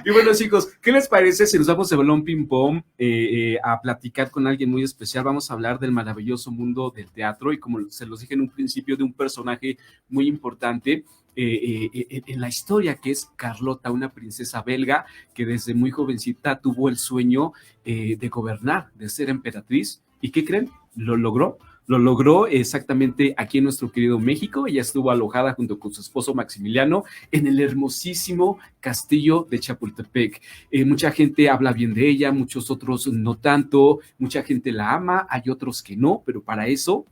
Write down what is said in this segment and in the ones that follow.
Y bueno, chicos, ¿qué les parece si nos vamos de balón ping-pong a platicar con alguien muy especial? Vamos a hablar del maravilloso mundo del teatro y como se los dije en un principio, de un personaje muy importante en la historia, que es Carlota, una princesa belga que desde muy jovencita tuvo el sueño de gobernar, de ser emperatriz. ¿Y qué creen? Lo logró. Lo logró exactamente aquí en nuestro querido México. Ella estuvo alojada junto con su esposo Maximiliano en el hermosísimo castillo de Chapultepec. Mucha gente habla bien de ella, muchos otros no tanto, mucha gente la ama, hay otros que no, pero para eso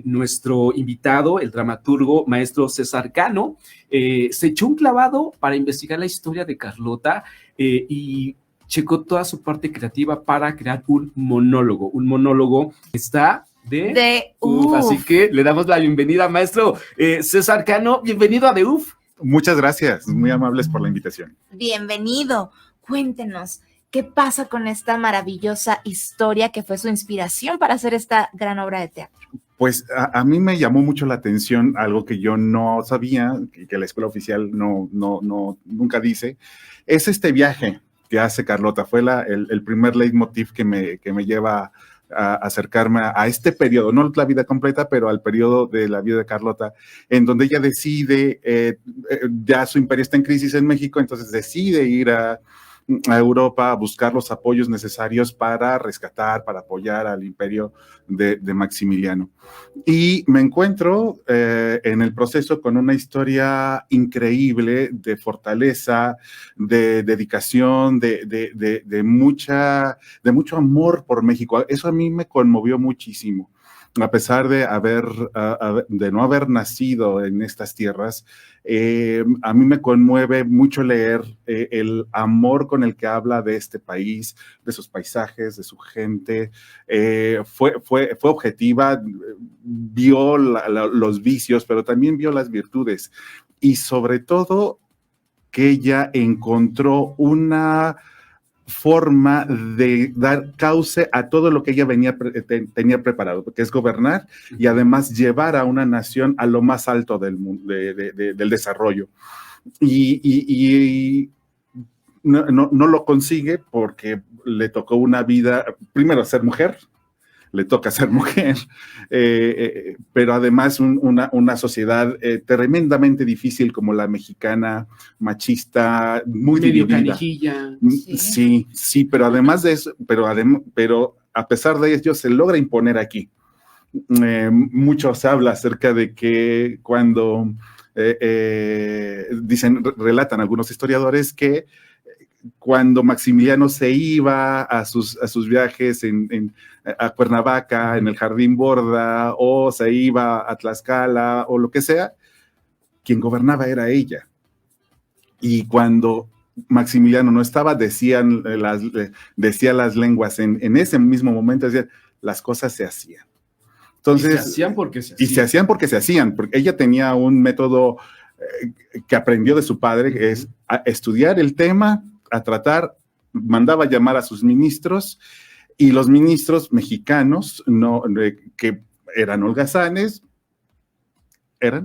nuestro invitado, el dramaturgo maestro César Cano, se echó un clavado para investigar la historia de Carlota y checó toda su parte creativa para crear un monólogo. Un monólogo que está de Uf. Así que le damos la bienvenida, maestro César Cano. Bienvenido a De Uf. Muchas gracias, muy amables por la invitación. Bienvenido. Cuéntenos, ¿qué pasa con esta maravillosa historia que fue su inspiración para hacer esta gran obra de teatro? Pues a mí me llamó mucho la atención algo que yo no sabía, que la escuela oficial nunca dice, es este viaje que hace Carlota. Fue el primer leitmotiv que me lleva a acercarme a este periodo, no la vida completa, pero al periodo de la vida de Carlota, en donde ella decide, ya su imperio está en crisis en México, entonces decide ir a Europa a buscar los apoyos necesarios para rescatar, para apoyar al imperio de Maximiliano. Y me encuentro en el proceso con una historia increíble de fortaleza, de dedicación, de mucho amor por México. Eso a mí me conmovió muchísimo. A pesar de no haber nacido en estas tierras, a mí me conmueve mucho leer el amor con el que habla de este país, de sus paisajes, de su gente. Fue objetiva, vio los vicios, pero también vio las virtudes. Y sobre todo, que ella encontró una forma de dar cauce a todo lo que ella tenía preparado, que es gobernar y además llevar a una nación a lo más alto del desarrollo. Y no lo consigue porque le tocó una vida, primero ser mujer, le toca ser mujer, pero además una sociedad tremendamente difícil como la mexicana, machista, muy medio dividida. Canijilla. Sí, pero además de eso, pero a pesar de ello se logra imponer aquí. Mucho se habla acerca de que cuando relatan algunos historiadores que cuando Maximiliano se iba a sus viajes a Cuernavaca, en el Jardín Borda, o se iba a Tlaxcala, o lo que sea, quien gobernaba era ella. Y cuando Maximiliano no estaba, decía las lenguas, en ese mismo momento, decían, las cosas se hacían. Entonces, y se hacían porque se hacían. Y se hacían porque se hacían, porque ella tenía un método que aprendió de su padre, que es a estudiar el tema, a tratar, mandaba llamar a sus ministros, y los ministros mexicanos, que eran holgazanes,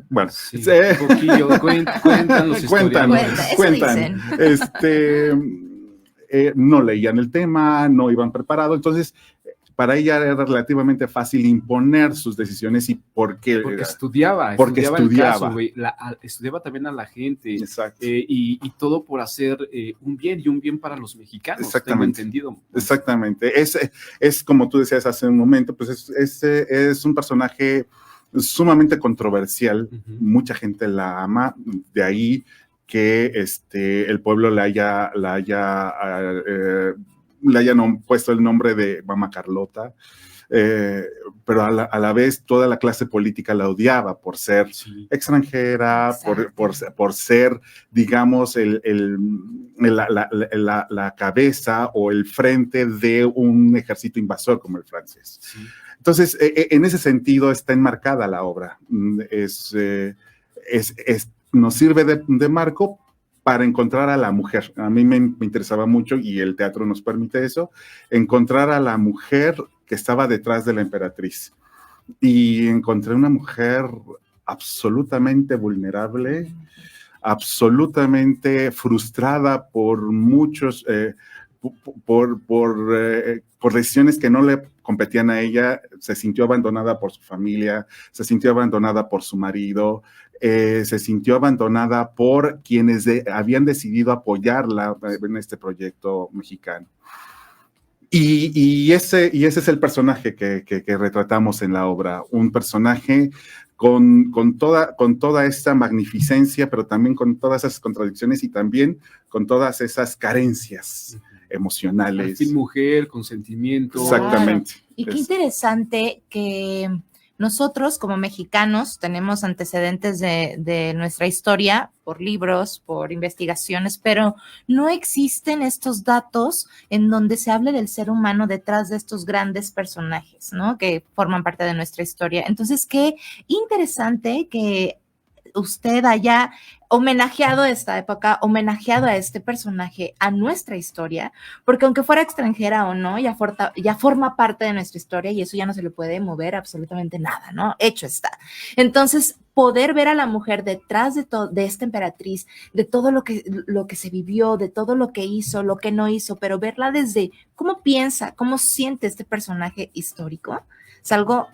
bueno, sí, un poquillo, cuentan los cuentan, no leían el tema, no iban preparados, entonces para ella era relativamente fácil imponer sus decisiones. ¿Y por qué? Porque estudiaba el caso, güey. Estudiaba también a la gente. Exacto. Y todo por hacer un bien, y un bien para los mexicanos. Exactamente. Tengo entendido. Exactamente. Es como tú decías hace un momento, pues es un personaje sumamente controversial. Mucha gente la ama, de ahí que el pueblo le hayan puesto el nombre de Mamá Carlota, pero a la vez toda la clase política la odiaba por ser extranjera, por ser, digamos, la cabeza o el frente de un ejército invasor como el francés. Sí. Entonces, en ese sentido está enmarcada la obra. Nos sirve de marco para encontrar a la mujer. A mí me interesaba mucho, y el teatro nos permite eso, encontrar a la mujer que estaba detrás de la emperatriz. Y encontré una mujer absolutamente vulnerable, absolutamente frustrada por muchos, por decisiones que no le competían a ella. Se sintió abandonada por su familia, se sintió abandonada por su marido, se sintió abandonada por quienes habían decidido apoyarla en este proyecto mexicano. Y ese es el personaje que retratamos en la obra, un personaje con toda esta magnificencia, pero también con todas esas contradicciones y también con todas esas carencias emocionales. Al fin mujer, con sentimientos. Exactamente. Claro. Y qué interesante que nosotros como mexicanos tenemos antecedentes de nuestra historia por libros, por investigaciones, pero no existen estos datos en donde se hable del ser humano detrás de estos grandes personajes, ¿no? Que forman parte de nuestra historia. Entonces, qué interesante que usted haya homenajeado esta época, homenajeado a este personaje, a nuestra historia, porque aunque fuera extranjera o no, ya forma parte de nuestra historia y eso ya no se le puede mover absolutamente nada, ¿no? Hecho está. Entonces, poder ver a la mujer detrás de esta emperatriz, de todo lo que se vivió, de todo lo que hizo, lo que no hizo, pero verla desde cómo piensa, cómo siente este personaje histórico, es algo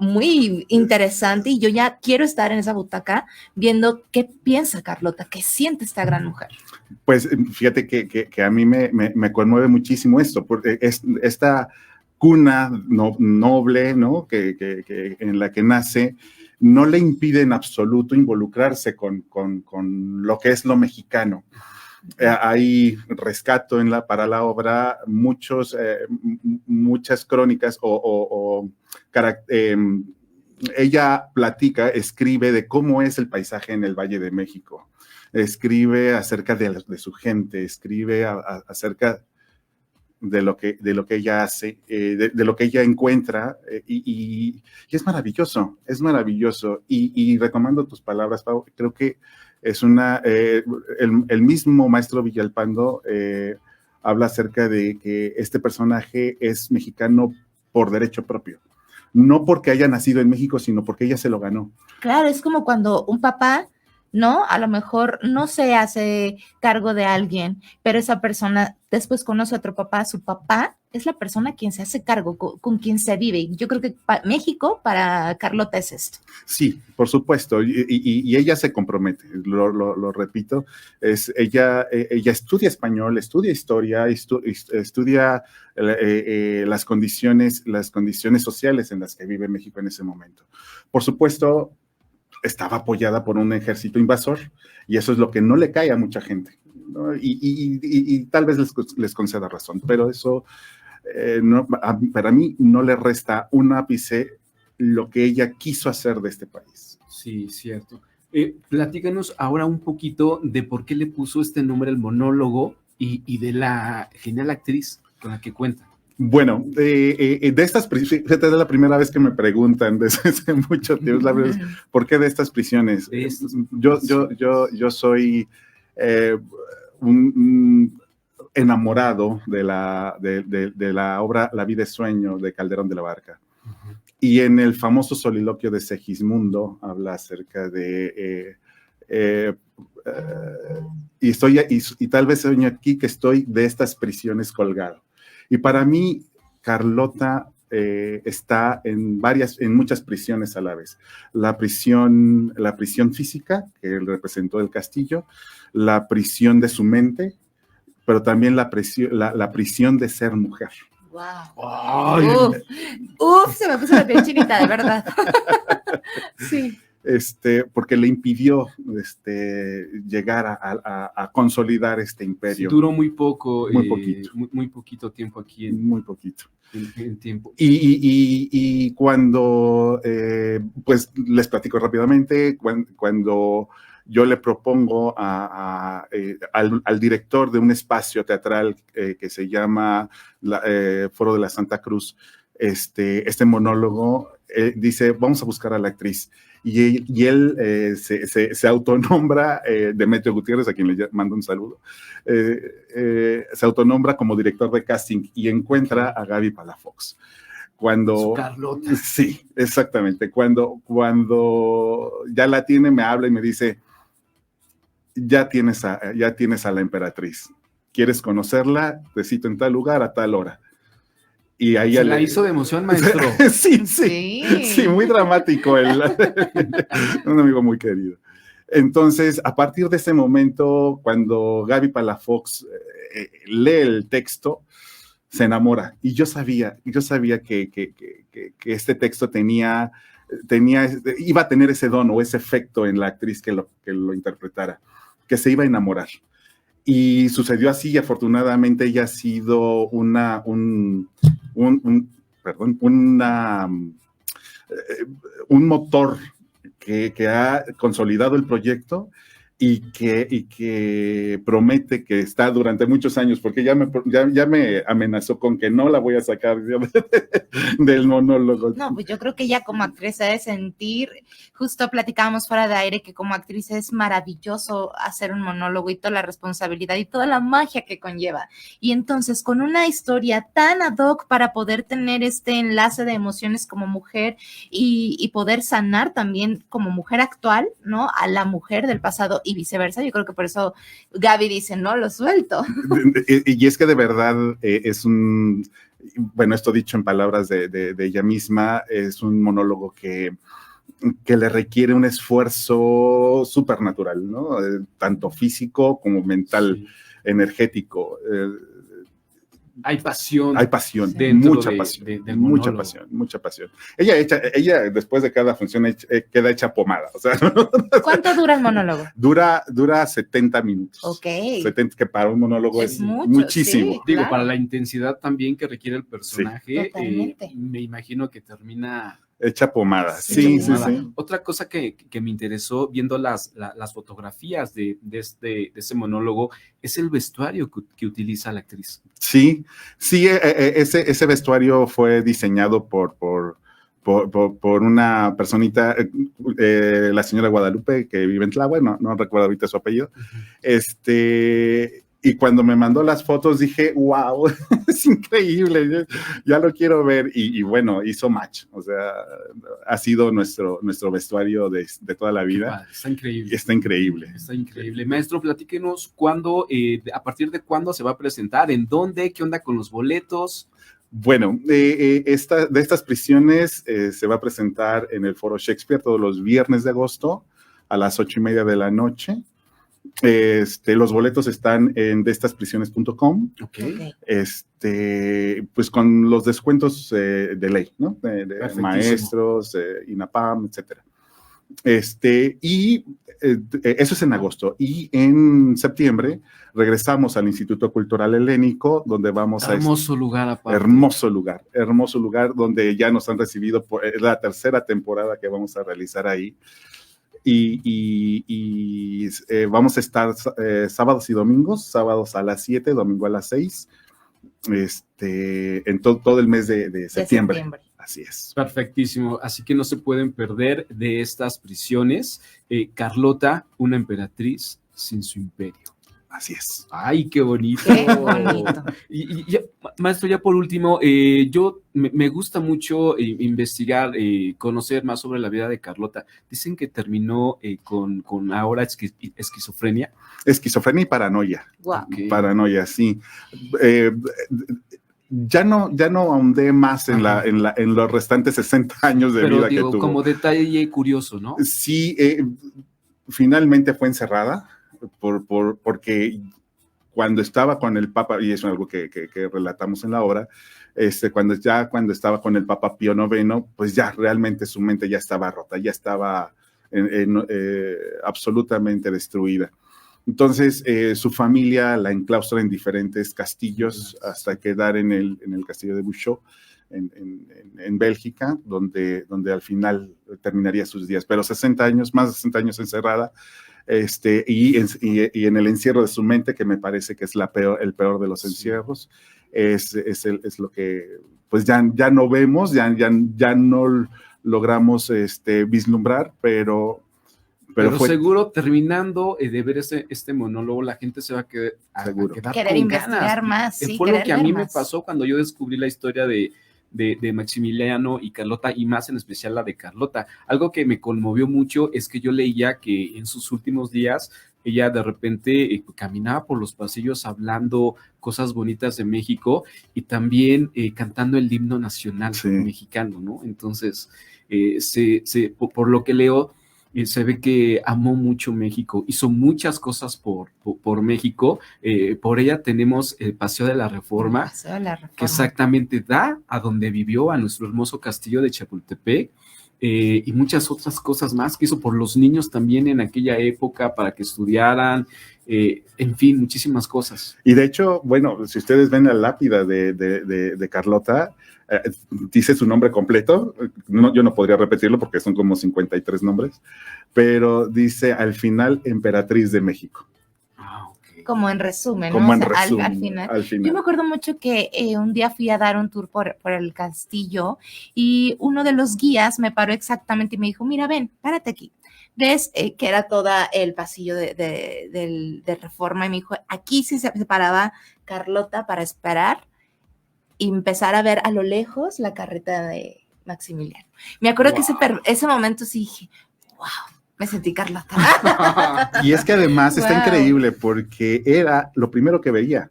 muy interesante y yo ya quiero estar en esa butaca viendo qué piensa Carlota, qué siente esta gran mujer. Pues fíjate que a mí me conmueve muchísimo esto, porque esta cuna noble, ¿no? que en la que nace, no le impide en absoluto involucrarse con lo que es lo mexicano. Hay rescato para la obra muchas crónicas ella escribe de cómo es el paisaje en el Valle de México, escribe acerca de su gente, escribe acerca de lo que ella hace, de lo que ella encuentra, y es maravilloso, y retomando tus palabras, Pau, creo que es el mismo maestro Villalpando habla acerca de que este personaje es mexicano por derecho propio, no porque haya nacido en México, sino porque ella se lo ganó. Claro, es como cuando un papá, ¿no? A lo mejor no se hace cargo de alguien, pero esa persona después conoce a otro papá, su papá es la persona quien se hace cargo, con quien se vive. Yo creo que México para Carlota es esto. Sí, por supuesto, y ella se compromete, lo repito, ella estudia español, estudia historia, estudia las condiciones sociales en las que vive México en ese momento. Por supuesto, estaba apoyada por un ejército invasor, y eso es lo que no le cae a mucha gente, ¿no? Y tal vez les conceda razón, pero eso para mí no le resta un ápice lo que ella quiso hacer de este país. Sí, cierto. Platícanos ahora un poquito de por qué le puso este nombre al monólogo y de la genial actriz con la que cuenta. Bueno, de estas prisiones, es la primera vez que me preguntan desde hace mucho tiempo, la verdad, ¿por qué de estas prisiones? Yo soy un enamorado de la obra La vida es sueño de Calderón de la Barca. Uh-huh. Y en el famoso soliloquio de Segismundo habla acerca de y tal vez sueño aquí que estoy de estas prisiones colgado. Y para mí, Carlota está en muchas prisiones a la vez. La prisión física, que representó el castillo, la prisión de su mente, pero también la prisión de ser mujer. ¡Wow! Se me puso la piel chinita, de verdad. Sí. Porque le impidió llegar a consolidar este imperio. Sí, duró muy poco. Muy poquito. Muy poquito tiempo aquí. Muy poquito. En tiempo. Y cuando, pues les platico rápidamente, cuando yo le propongo al director de un espacio teatral que se llama Foro de la Santa Cruz, este monólogo, dice, vamos a buscar a la actriz. Y él se autonombra, Demetrio Gutiérrez, a quien le mando un saludo, se autonombra como director de casting y encuentra a Gaby Palafox. Cuando Carlota. Sí, exactamente. Cuando ya la tiene, me habla y me dice, ya tienes a la emperatriz. ¿Quieres conocerla? Te cito en tal lugar a tal hora. Y ahí se la hizo de emoción, maestro. Sí, muy dramático. Un amigo muy querido. Entonces, a partir de ese momento, cuando Gaby Palafox lee el texto, se enamora. Y yo sabía que este texto iba a tener ese don o ese efecto en la actriz que lo interpretara, que se iba a enamorar. Y sucedió así, y afortunadamente ella ha sido un motor que ha consolidado el proyecto y que promete que está durante muchos años, porque ya me amenazó con que no la voy a sacar del monólogo. No, pues yo creo que ella como actriz debe sentir, justo platicábamos fuera de aire, que como actriz es maravilloso hacer un monólogo y toda la responsabilidad y toda la magia que conlleva. Y entonces, con una historia tan ad hoc para poder tener este enlace de emociones como mujer y poder sanar también como mujer actual, ¿no? A la mujer del pasado y viceversa. Yo creo que por eso Gaby dice, no, lo suelto. Y es que de verdad bueno, esto dicho en palabras de ella misma, es un monólogo que le requiere un esfuerzo supernatural, ¿no? Tanto físico como mental, sí, energético. Hay pasión. Hay pasión, mucha pasión. Ella después de cada función queda hecha pomada. O sea, ¿cuánto dura el monólogo? Dura 70 minutos. Ok. 70, que para un monólogo es muchísimo. Sí, digo, claro, para la intensidad también que requiere el personaje, sí, me imagino que termina hecha pomada. Sí. Otra cosa que me interesó viendo las fotografías de ese monólogo es el vestuario que utiliza la actriz. Sí, ese vestuario fue diseñado por una personita, la señora Guadalupe, que vive en Tláhuac, no recuerdo ahorita su apellido. Y cuando me mandó las fotos dije, wow, es increíble, ya lo quiero ver. Y bueno, hizo match. O sea, ha sido nuestro vestuario de toda la vida. Está increíble. Está increíble. Está increíble. Maestro, platíquenos a partir de cuándo se va a presentar, en dónde, qué onda con los boletos. Bueno, de estas prisiones se va a presentar en el Foro Shakespeare todos los viernes de agosto a las 8:30 de la noche. Los boletos están en destasprisiones.com. Okay. Pues con los descuentos de ley, ¿no? De maestros, INAPAM, etcétera. Y eso es en agosto. Y en septiembre regresamos al Instituto Cultural Helénico, donde vamos hermoso lugar aparte. Hermoso lugar donde ya nos han recibido por la tercera temporada que vamos a realizar ahí. Y vamos a estar sábados y domingos, sábados a las 7, domingo a las 6, en todo el mes de septiembre. Así es. Perfectísimo. Así que no se pueden perder de estas prisiones. Carlota, una emperatriz sin su imperio. Así es. ¡Ay, qué bonito! ¡Qué bonito! Y ya, maestro, ya por último, yo me gusta mucho investigar, conocer más sobre la vida de Carlota. Dicen que terminó con ahora esquizofrenia. Esquizofrenia y paranoia. Wow. Okay. Paranoia, sí. Ya no ahondé más en los restantes 60 años de vida que tuvo. Como detalle curioso, ¿no? Sí, finalmente fue encerrada. Porque cuando estaba con el Papa, y eso es algo que relatamos en la obra, cuando estaba con el Papa Pío IX, pues ya realmente su mente ya estaba rota, ya estaba absolutamente destruida. Entonces, su familia la enclaustra en diferentes castillos hasta quedar en el castillo de Bouchot, en Bélgica, donde al final terminaría sus días. Pero más de 60 años encerrada, y en el encierro de su mente, que me parece que es el peor de los encierros, es lo que pues ya no vemos, ya no logramos vislumbrar, pero seguro terminando de ver este monólogo, la gente se va a quedar querer investigar ganas. Más. Sí, fue lo que a mí me pasó cuando yo descubrí la historia de Maximiliano y Carlota, y más en especial la de Carlota. Algo que me conmovió mucho es que yo leía que en sus últimos días ella de repente caminaba por los pasillos hablando cosas bonitas de México y también cantando el himno nacional mexicano, ¿no? Entonces, por lo que leo, se ve que amó mucho México, hizo muchas cosas por México. Por ella tenemos el Paseo de la Reforma, que exactamente da a donde vivió, a nuestro hermoso castillo de Chapultepec, y muchas otras cosas más que hizo por los niños también en aquella época para que estudiaran, en fin, muchísimas cosas. Y de hecho, bueno, si ustedes ven la lápida de Carlota, dice su nombre completo, yo no podría repetirlo porque son como 53 nombres, pero dice al final Emperatriz de México. Como en resumen, como ¿no? En resumen, al final. Yo me acuerdo mucho que un día fui a dar un tour por el castillo y uno de los guías me paró exactamente y me dijo, mira, ven, párate aquí. ¿Ves? Que era todo el pasillo de Reforma y me dijo, aquí sí se paraba Carlota para esperar y empezar a ver a lo lejos la carreta de Maximiliano. Me acuerdo que ese momento sí dije, wow, me sentí Carlota. Y es que además está increíble porque era lo primero que veía.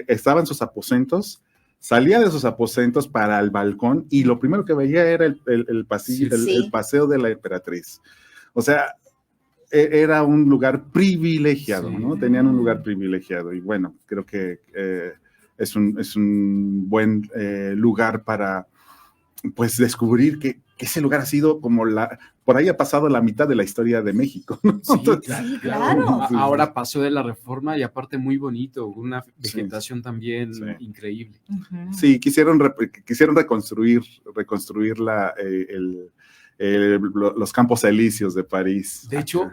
Estaba en sus aposentos, salía de sus aposentos para el balcón y lo primero que veía era el pasillo, el paseo de la emperatriz. O sea, era un lugar privilegiado, ¿no? Tenían un lugar privilegiado y bueno, creo que es un buen lugar para pues descubrir que ese lugar ha sido como por ahí ha pasado la mitad de la historia de México, ¿no? Sí, claro. Ahora Paseo de la Reforma y aparte muy bonito, una vegetación también increíble. Sí, quisieron reconstruir los Campos Elíseos de París. De hecho,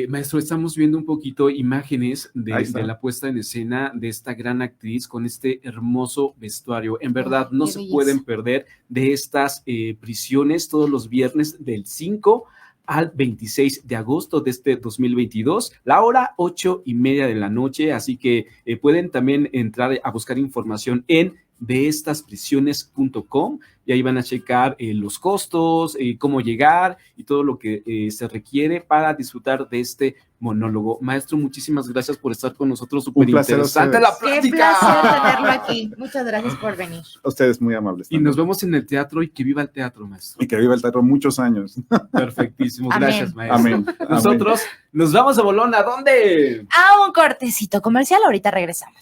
maestro, estamos viendo un poquito imágenes de la puesta en escena de esta gran actriz con este hermoso vestuario. En verdad, no se pueden perder de estas prisiones todos los viernes del 5 al 26 de agosto de este 2022, la hora 8:30 de la noche, así que pueden también entrar a buscar información en deestasprisiones.com y ahí van a checar los costos, cómo llegar y todo lo que se requiere para disfrutar de este monólogo. Maestro, muchísimas gracias por estar con nosotros, súper interesante la plática. Qué placer tenerlo aquí, muchas gracias por venir. Ustedes muy amables. Y nos vemos en el teatro y que viva el teatro, maestro. Y que viva el teatro muchos años. Perfectísimo, gracias, maestro. Amén. Nosotros nos vamos de bolón, ¿a dónde? A un cortecito comercial, ahorita regresamos.